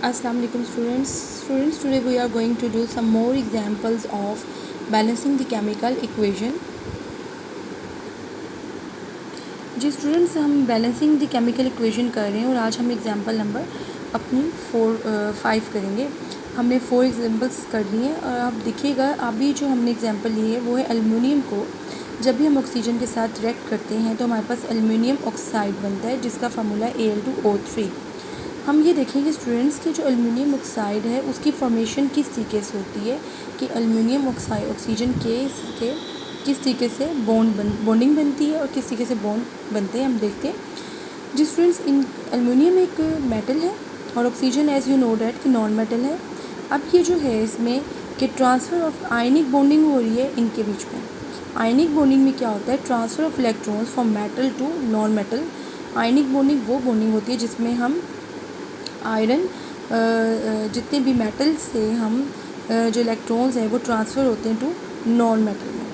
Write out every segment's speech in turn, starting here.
Assalamu alaikum students, today we are going to do some more examples of balancing the chemical equation. जी students, हम balancing the chemical equation कर रहे हैं और आज हम एग्जांपल नंबर अपनी 5 करेंगे। हमने 4 एग्जांपल्स कर लिए हैं और आप देखिएगा अभी जो हमने एग्जांपल लिए है वो है एल्युमिनियम को जब भी हम ऑक्सीजन के साथ रिएक्ट करते हैं तो हमारे पास एल्युमिनियम ऑक्साइड बनता है जिसका फार्मूला है Al2O3। हम ये देखेंगे स्टूडेंट्स कि जो एल्युमिनियम ऑक्साइड है उसकी फॉर्मेशन किस तरीके से होती है कि एल्युमिनियम ऑक्साइड ऑक्सीजन के किस तरीके से बॉन्डिंग बनती है और किस तरीके से बॉन्ड बनते हैं हम देखते हैं। जी स्टूडेंट्स, इन एल्युमिनियम एक मेटल है और oxygen as you know that कि नॉन मेटल है। अब ये जो है इसमें कि ट्रांसफ़र ऑफ आयनिक बॉन्डिंग हो रही है इनके बीच में। आयनिक बॉन्डिंग में क्या होता है? Transfer of electrons from metal to non metal. Ionic bonding वो बॉन्डिंग होती है जिसमें हम आयरन जितने भी मेटल से हम जो इलेक्ट्रॉन्स हैं वो ट्रांसफ़र होते हैं टू नॉन मेटल में।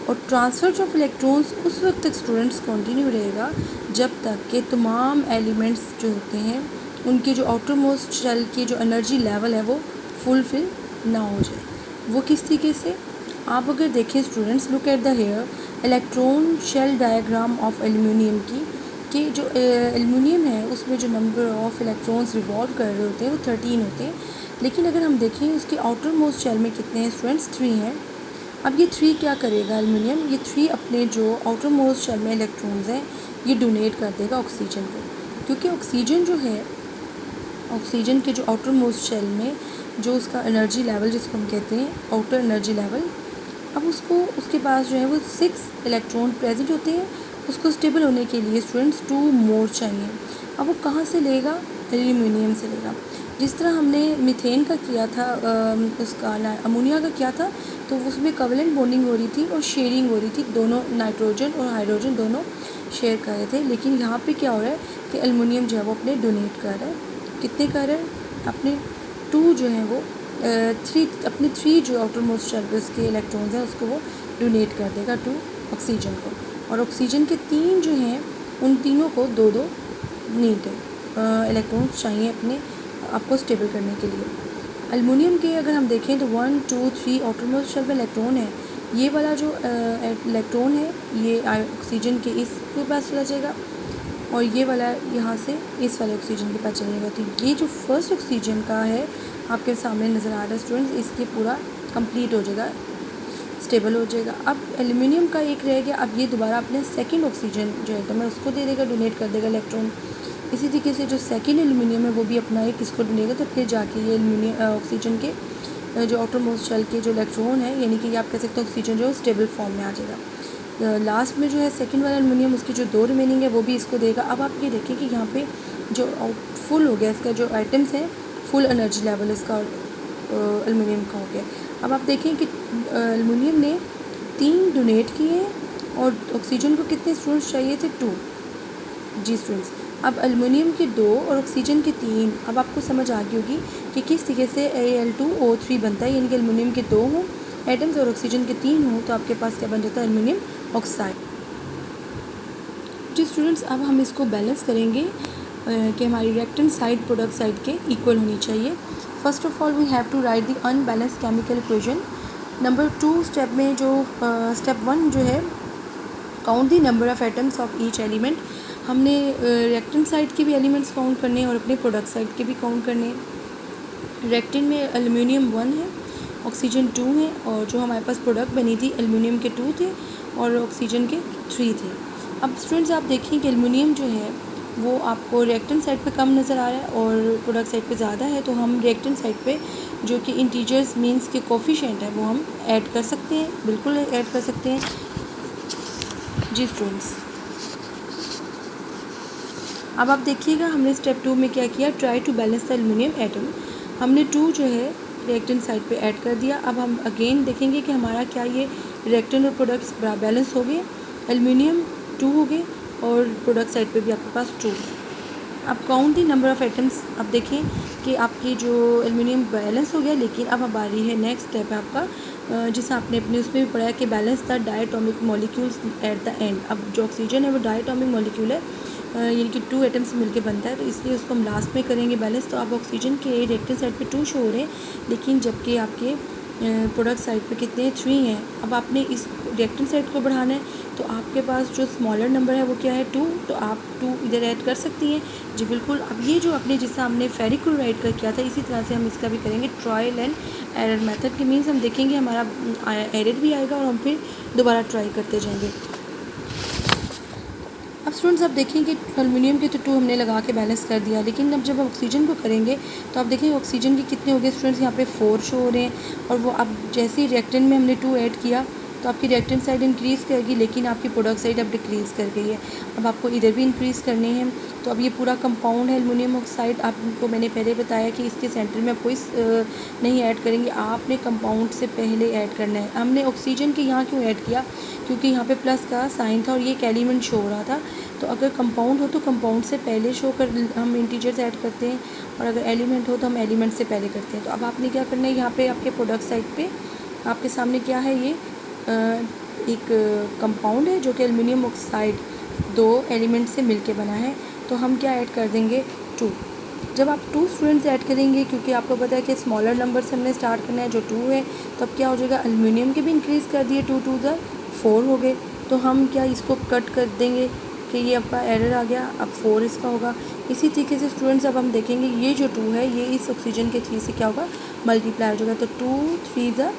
और ट्रांसफ़र ऑफ इलेक्ट्रॉन्स उस वक्त तक स्टूडेंट्स कंटिन्यू रहेगा जब तक कि तमाम एलिमेंट्स जो होते हैं उनके जो आउटर मोस्ट शेल की जो एनर्जी लेवल है वो फुलफिल ना हो जाए। वो किस तरीके से? आप अगर देखें students, look at the here electron shell diagram of aluminium की कि जो एल्युमिनियम है उसमें जो नंबर ऑफ़ इलेक्ट्रॉन्स रिवॉल्व कर रहे होते हैं वो 13 होते हैं, लेकिन अगर हम देखें उसके आउटर मोस्ट शेल में कितने हैं स्टूडेंट्स? 3 हैं। अब ये 3 क्या करेगा एल्युमिनियम? ये 3 अपने जो आउटर मोस्ट शेल में इलेक्ट्रॉन्स हैं ये डोनेट कर देगा ऑक्सीजन को, क्योंकि ऑक्सीजन जो है ऑक्सीजन के जो आउटर मोस्ट शेल में जो उसका एनर्जी लेवल जिसको हम कहते हैं आउटर एनर्जी लेवल, अब उसके पास जो है वो 6 इलेक्ट्रॉन प्रेजेंट होते हैं। उसको स्टेबल होने के लिए स्टूडेंट्स 2 मोर चाहिए। अब वो कहाँ से लेगा? एल्युमिनियम से लेगा। जिस तरह हमने मीथेन का किया था, उसका अमोनिया का किया था, तो उसमें कवलेंट बॉन्डिंग हो रही थी और शेयरिंग हो रही थी, दोनों नाइट्रोजन और हाइड्रोजन दोनों शेयर कर रहे थे। लेकिन यहाँ पे क्या हो रहा है कि एल्युमिनियम जो है वो अपने डोनेट कर रहा है। कितने कर रहा है? अपने 2 जो हैं वो 3 जो आउटर मोस्ट शेल पे उसके इलेक्ट्रॉन्स हैं उसको वो डोनेट कर देगा टू ऑक्सीजन को। और ऑक्सीजन के 3 जो हैं उन तीनों को 2-2 नीड है इलेक्ट्रॉन्स चाहिए अपने आपको स्टेबल करने के लिए। एल्युमिनियम के अगर हम देखें तो 1, 2, 3 आउटर मोस्ट शेल में इलेक्ट्रॉन है। ये वाला जो इलेक्ट्रॉन है ये ऑक्सीजन के इसके पास चला जाएगा और ये वाला यहाँ से इस वाले ऑक्सीजन के पास चलेगा। तो ये जो फर्स्ट ऑक्सीजन का है आपके सामने नज़र आ रहा है स्टूडेंट्स, इसके पूरा कंप्लीट हो जाएगा, स्टेबल हो जाएगा। अब एल्युमिनियम का एक रह गया, अब ये दोबारा अपने सेकंड ऑक्सीजन जो है तो मैं उसको दे देगा, डोनेट कर देगा इलेक्ट्रॉन। इसी तरीके से जो सेकंड एल्युमिनियम है वो भी अपना एक इसको डोनेगा, तो फिर जाके ये एल्युमिनियम ऑक्सीजन के जो आउटर मोस्ट शेल के जो इलेक्ट्रॉन है यानी कि ये आप कह सकते हैं ऑक्सीजन जो स्टेबल फॉर्म में आ जाएगा। लास्ट में जो है सेकंड वाला एल्युमिनियम उसकी जो 2 रिमेनिंग है वो भी इसको देगा। अब आप ये देखें कि यहाँ पे जो फुल हो गया इसका जो आइटम्स हैं, फुल एनर्जी लेवल इसका एल्युमिनियम का हो गया। अब आप देखें कि एल्युमिनियम ने 3 डोनेट किए हैं और ऑक्सीजन को कितने स्टूडेंट्स चाहिए थे? 2। जी स्टूडेंट्स, अब एल्युमिनियम के 2 और ऑक्सीजन के 3, अब आपको समझ आ गई होगी कि किस तरीके से Al2O3 बनता है, यानी कि एल्युमिनियम के 2 हों एटम्स और ऑक्सीजन के 3 हों तो आपके पास क्या बन जाता है? Aluminium oxide. जी स्टूडेंट्स, अब हम इसको बैलेंस करेंगे कि हमारी रिएक्टेंट साइड प्रोडक्ट साइड के इक्वल होनी चाहिए। First of all we have to write the unbalance chemical equation. Number 2 step में जो स्टेप 1 जो है count the number of atoms of each element. हमने रिएक्टेंट साइड के भी एलिमेंट्स काउंट करने हैं और अपने प्रोडक्ट साइड के भी काउंट करने हैं। रिएक्टेंट में एल्युमिनियम 1 है, ऑक्सीजन 2 है और जो हमारे पास प्रोडक्ट बनी थी एल्युमिनियम के 2 थे और ऑक्सीजन के 3 थे। अब स्टूडेंट्स आप देखें कि एल्युमिनियम जो है वो आपको रिएक्टेंट साइड पे कम नज़र आ रहा है और प्रोडक्ट साइड पे ज़्यादा है, तो हम रिएक्टेंट साइड पे जो कि इंटीजर्स मींस के कोफिशिएंट है वो हम ऐड कर सकते हैं, बिल्कुल ऐड कर सकते हैं। जी स्टूडेंट्स, अब आप देखिएगा हमने स्टेप 2 में क्या किया, try to balance the aluminium atom. हमने 2 जो है रिएक्टेंट साइड पे ऐड कर दिया। अब हम अगेन देखेंगे कि हमारा क्या ये रिएक्टेंट और प्रोडक्ट्स बैलेंस हो गए। एल्युमिनियम 2 हो गए और प्रोडक्ट साइड पे भी आपके पास 2। अब count the number of atoms. अब देखें कि आपकी जो एल्युमिनियम बैलेंस हो गया, लेकिन अब आ रही है नेक्स्ट स्टेप है आपका जिसे आपने अपने उसमें भी पढ़ा है कि balance the diatomic molecules at the end. अब जो ऑक्सीजन है वो डायटोमिक मॉलिक्यूल है यानी कि 2 एटम्स मिलके बनता है, तो इसलिए उसको हम लास्ट में करेंगे बैलेंस। तो अब ऑक्सीजन के रिएक्टेंट साइड पे 2 शो हो रहे हैं, लेकिन जबकि आपके प्रोडक्ट साइड पे कितने 3 हैं। अब आपने इस रिएक्टेंट साइड को बढ़ाना है, तो आपके पास जो स्मॉलर नंबर है वो क्या है 2, तो आप 2 इधर ऐड कर सकती हैं। जी बिल्कुल। अब ये जो अपने जिससे हमने फेरिक क्लोराइड का किया था, इसी तरह से हम इसका भी करेंगे ट्रायल एंड एरर मेथड के मीन्स हम देखेंगे हमारा एरर भी आएगा और हम फिर दोबारा ट्राई करते जाएंगे। अब स्टूडेंट्स आप देखेंगे एल्युमिनियम के तो 2 हमने लगा के बैलेंस कर दिया, लेकिन अब जब हम ऑक्सीजन को करेंगे तो आप देखेंगे ऑक्सीजन के कितने हो गए स्टूडेंट्स, यहाँ पे 4 शो हो रहे हैं। और वो अब जैसे ही रिएक्टेंट में हमने 2 ऐड किया तो आपकी रिएक्टेंट साइड इंक्रीज़ करेगी, लेकिन आपकी प्रोडक्ट साइड अब डिक्रीज़ कर गई है। अब आपको इधर भी इंक्रीज़ करने हैं। तो अब ये पूरा कंपाउंड है एल्युमिनियम ऑक्साइड, आपको मैंने पहले बताया कि इसके सेंटर में आप कोई नहीं ऐड करेंगे, आपने कंपाउंड से पहले ऐड करना है। हमने ऑक्सीजन के यहाँ क्यों ऐड किया, क्योंकि यहाँ पे प्लस का साइन था और ये एक एलिमेंट शो हो रहा था। तो अगर कंपाउंड हो तो कंपाउंड से पहले शो कर हम इंटीजर्स ऐड करते हैं, और अगर एलिमेंट हो तो हम एलिमेंट से पहले करते हैं। तो अब आपने क्या करना है, यहाँ पे आपके प्रोडक्ट साइड पे आपके सामने क्या है, ये एक कंपाउंड है जो कि एल्युमिनियम ऑक्साइड 2 एलिमेंट से मिलके बना है। तो हम क्या ऐड कर देंगे 2। जब आप 2 स्टूडेंट्स ऐड करेंगे, क्योंकि आपको पता है कि स्मॉलर नंबर से हमने स्टार्ट करना है जो 2 है, तो अब क्या हो जाएगा, एल्युमिनियम के भी इंक्रीज़ कर दिए, 2 2 4 हो गए। तो हम क्या इसको कट कर देंगे कि ये आपका एरर आ गया, अब 4 इसका होगा। इसी तरीके से स्टूडेंट्स अब हम देखेंगे ये जो 2 है ये इस ऑक्सीजन के 3 से क्या होगा, मल्टीप्लाई हो जाएगा। तो 2 3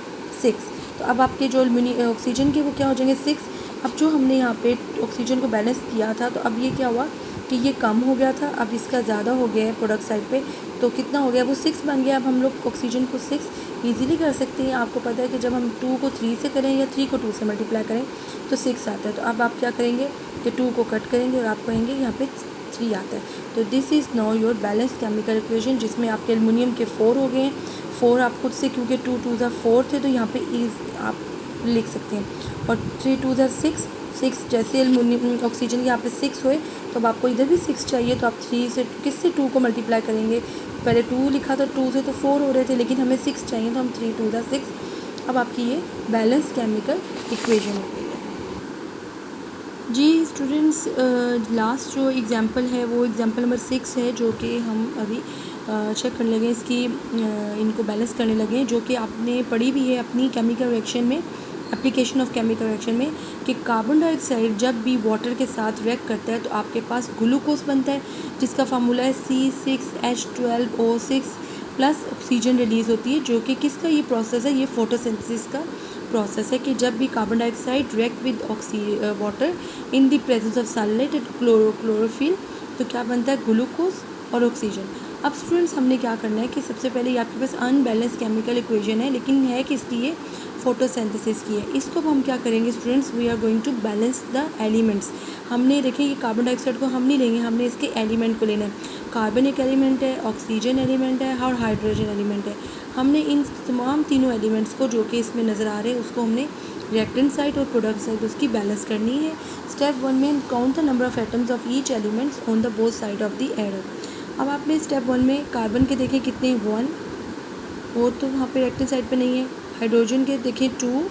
6। तो अब आपके जो ऑक्सीजन के वो क्या हो जाएंगे 6। अब जो हमने यहाँ पे ऑक्सीजन को बैलेंस किया था, तो अब ये क्या हुआ कि ये कम हो गया था, अब इसका ज़्यादा हो गया है प्रोडक्ट साइड पे। तो कितना हो गया, वो 6 बन गया। अब हम लोग ऑक्सीजन को 6 ईजिली कर सकते हैं। आपको पता है कि जब हम 2 को 3 से करें या 3 को 2 से मल्टीप्लाई करें तो 6 आता है। तो अब आप क्या करेंगे कि 2 को कट करेंगे और आप कहेंगे यहाँ पे 3 आता है। तो this is now your balance chemical equation, जिसमें आपके एल्युमिनियम के 4 हो गए हैं। 4 आप खुद से, क्योंकि 2 2 4 थे, तो यहाँ पे आप लिख सकते हैं। और 3 2 6 जैसे एल्युमिनियम ऑक्सीजन के यहाँ पे 6 हुए, तो अब आपको इधर भी 6 चाहिए। तो आप 3 से किससे 2 को मल्टीप्लाई करेंगे, पहले 2 लिखा था, 2 से तो 4 हो रहे थे, लेकिन हमें 6 चाहिए, तो हम 3 2 6। अब आपकी ये बैलेंस केमिकल इक्वेशन हो गई है। जी स्टूडेंट्स, लास्ट जो एग्ज़ाम्पल है वो एग्ज़ाम्पल नंबर 6 है, जो कि हम अभी चेक करने लगे, इसकी इनको बैलेंस करने लगे, जो कि आपने पढ़ी भी है अपनी केमिकल रिएक्शन में, एप्लीकेशन ऑफ केमिकल रिएक्शन में, कि कार्बन डाइऑक्साइड जब भी वाटर के साथ रिएक्ट करता है तो आपके पास ग्लूकोज बनता है, जिसका फार्मूला है C6H12O6 प्लस ऑक्सीजन रिलीज़ होती है, जो कि किसका ये प्रोसेस है, ये फोटोसिंथेसिस का प्रोसेस है, कि जब भी carbon dioxide react with water in the presence of sunlight and chlorophyll, तो क्या बनता है, ग्लूकोज और ऑक्सीजन। अब स्टूडेंट्स हमने क्या करना है कि सबसे पहले ये आपके पास अनबैलेंस केमिकल इक्वेशन है, लेकिन है किसकी, ये फोटोसिंथेसिस की है। इसको हम क्या करेंगे students, we are going to balance the elements. हमने देखें ये कार्बन डाइऑक्साइड को हम नहीं लेंगे, हमने इसके एलिमेंट को लेना है। कार्बन एक एलिमेंट है, ऑक्सीजन एलिमेंट है और हाइड्रोजन एलिमेंट है। हमने इन तमाम तीनों एलिमेंट्स को जो कि इसमें नज़र आ रहे हैं उसको हमने रिएक्टेंट साइड और प्रोडक्ट साइड उसकी बैलेंस करनी है। स्टेप 1 में count the number of atoms of each elements on the both side of the error. अब आपने स्टेप 1 में कार्बन के देखें कितने 1, वो तो वहाँ पे रिएक्टेंट साइड पे नहीं है। हाइड्रोजन के देखें 2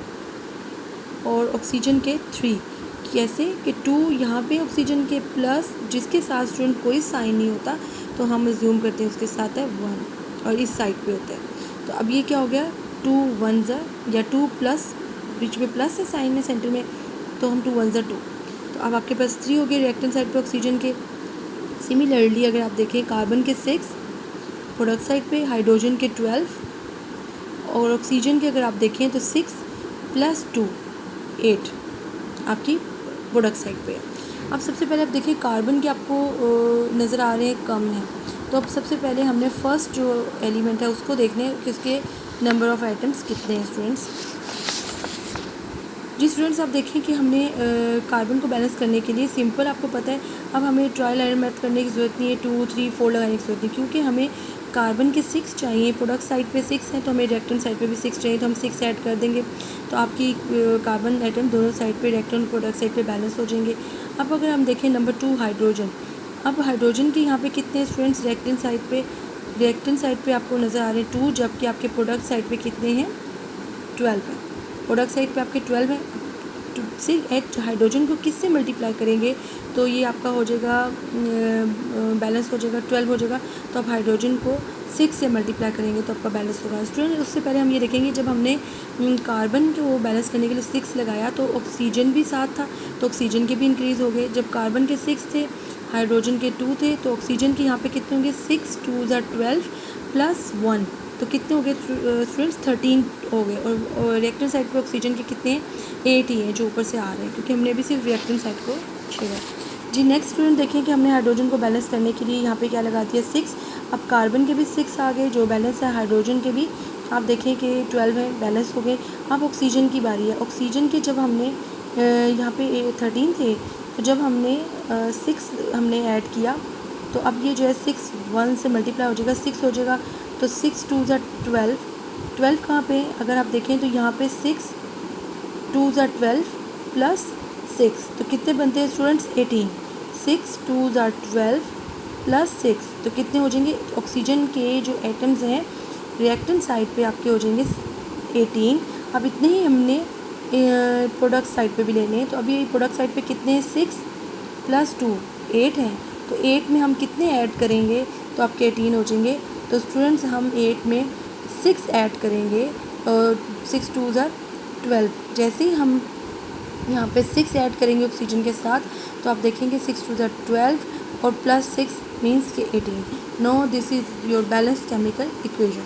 और ऑक्सीजन के 3। कैसे कि 2 यहाँ पे ऑक्सीजन के प्लस जिसके साथ स्टूडेंट कोई साइन नहीं होता, तो हम अज्यूम करते हैं उसके साथ है 1 और इस साइड पे होता है। तो अब ये क्या हो गया 2 1 या 2 प्लस, बीच में प्लस है साइन है सेंटर में, तो हम 2 1 2। तो अब आपके पास 3 हो गए रिएक्टेंट साइड पे ऑक्सीजन के। सिमिलरली अगर आप देखें कार्बन के 6, प्रोडक्ट साइड पे हाइड्रोजन के 12 और ऑक्सीजन के अगर आप देखें तो 6 + 2 8 आपकी प्रोडक्ट साइड पे। अब सबसे पहले आप देखिए कार्बन के आपको नज़र आ रहे हैं कम है, तो अब सबसे पहले हमने फर्स्ट जो एलिमेंट है उसको देखने हैं कि उसके नंबर ऑफ़ आइटम्स कितने हैं स्टूडेंट्स। जी स्टूडेंट्स आप देखें कि हमने कार्बन को बैलेंस करने के लिए सिंपल, आपको पता है अब हमें ट्रायल एरर मेथड करने की ज़रूरत नहीं है, 2 3 4 लगाने की ज़रूरत नहीं, क्योंकि हमें कार्बन के 6 चाहिए, प्रोडक्ट साइड पे 6 हैं, तो हमें रिएक्टेंट साइड पे भी 6 चाहिए, तो हम 6 ऐड कर देंगे, तो आपकी कार्बन आइटम दोनों साइड पे रिएक्टेंट और प्रोडक्ट साइड पे बैलेंस हो जाएंगे। अब अगर हम देखें नंबर 2 हाइड्रोजन, अब हाइड्रोजन के यहाँ पे कितने स्टूडेंट्स रिएक्टेंट साइड पे आपको नज़र आ रहे हैं 2, जबकि आपके प्रोडक्ट साइड पे कितने हैं 12 है। प्रोडक्ट साइड पे आपके 12 है, हाइड्रोजन को किससे मल्टीप्लाई करेंगे तो ये आपका हो जाएगा बैलेंस हो जाएगा 12 हो जाएगा। तो आप हाइड्रोजन को 6 से मल्टीप्लाई करेंगे तो आपका बैलेंस होगा। स्टूडेंट उससे पहले हम ये देखेंगे जब हमने कार्बन को बैलेंस करने के लिए 6 लगाया तो ऑक्सीजन भी साथ था तो ऑक्सीजन के भी इंक्रीज़ हो गए। जब कार्बन के 6 थे, हाइड्रोजन के 2 थे, तो ऑक्सीजन के यहाँ पे कितने होंगे 6 2 12 प्लस 1 तो कितने हो गए स्टूडेंट्स 13 हो गए। और रिएक्टेंट साइड पे ऑक्सीजन के कितने हैं 8 ही हैं जो ऊपर से आ रहे हैं क्योंकि हमने भी सिर्फ रिएक्टेंट साइड को छेड़ा। जी नेक्स्ट स्टूडेंट देखें कि हमने हाइड्रोजन को बैलेंस करने के लिए यहाँ पे क्या लगा दिया 6। अब कार्बन के भी 6 आ गए जो बैलेंस है, हाइड्रोजन के भी आप देखें कि 12 है बैलेंस हो गए। अब ऑक्सीजन की बारी है। ऑक्सीजन के जब हमने यहाँ पे 13 थे तो जब हमने 6 हमने ऐड किया तो अब ये जो है 6 1 से मल्टीप्लाई हो जाएगा 6 हो जाएगा। तो 6 2 12 12 कहाँ पे अगर आप देखें तो यहाँ पे 6 2 12 प्लस 6 तो कितने बनते हैं स्टूडेंट्स 18। 6 2 12 प्लस 6 तो कितने हो जाएंगे ऑक्सीजन के जो एटम्स हैं रिएक्टेंट साइड पे आपके हो जाएंगे 18। अब इतने ही हमने प्रोडक्ट साइड पे भी लेने हैं तो अभी प्रोडक्ट साइड पे कितने हैं 6 प्लस 2 8 हैं। तो 8 में हम कितने ऐड करेंगे तो आपके 18 हो जाएंगे। तो स्टूडेंट्स हम 8 में 6 ऐड करेंगे 6 2 12। जैसे ही हम यहाँ पे 6 ऐड करेंगे ऑक्सीजन के साथ तो आप देखेंगे 6 2 12 और प्लस 6 मीन्स के 18। No this is your balance chemical equation.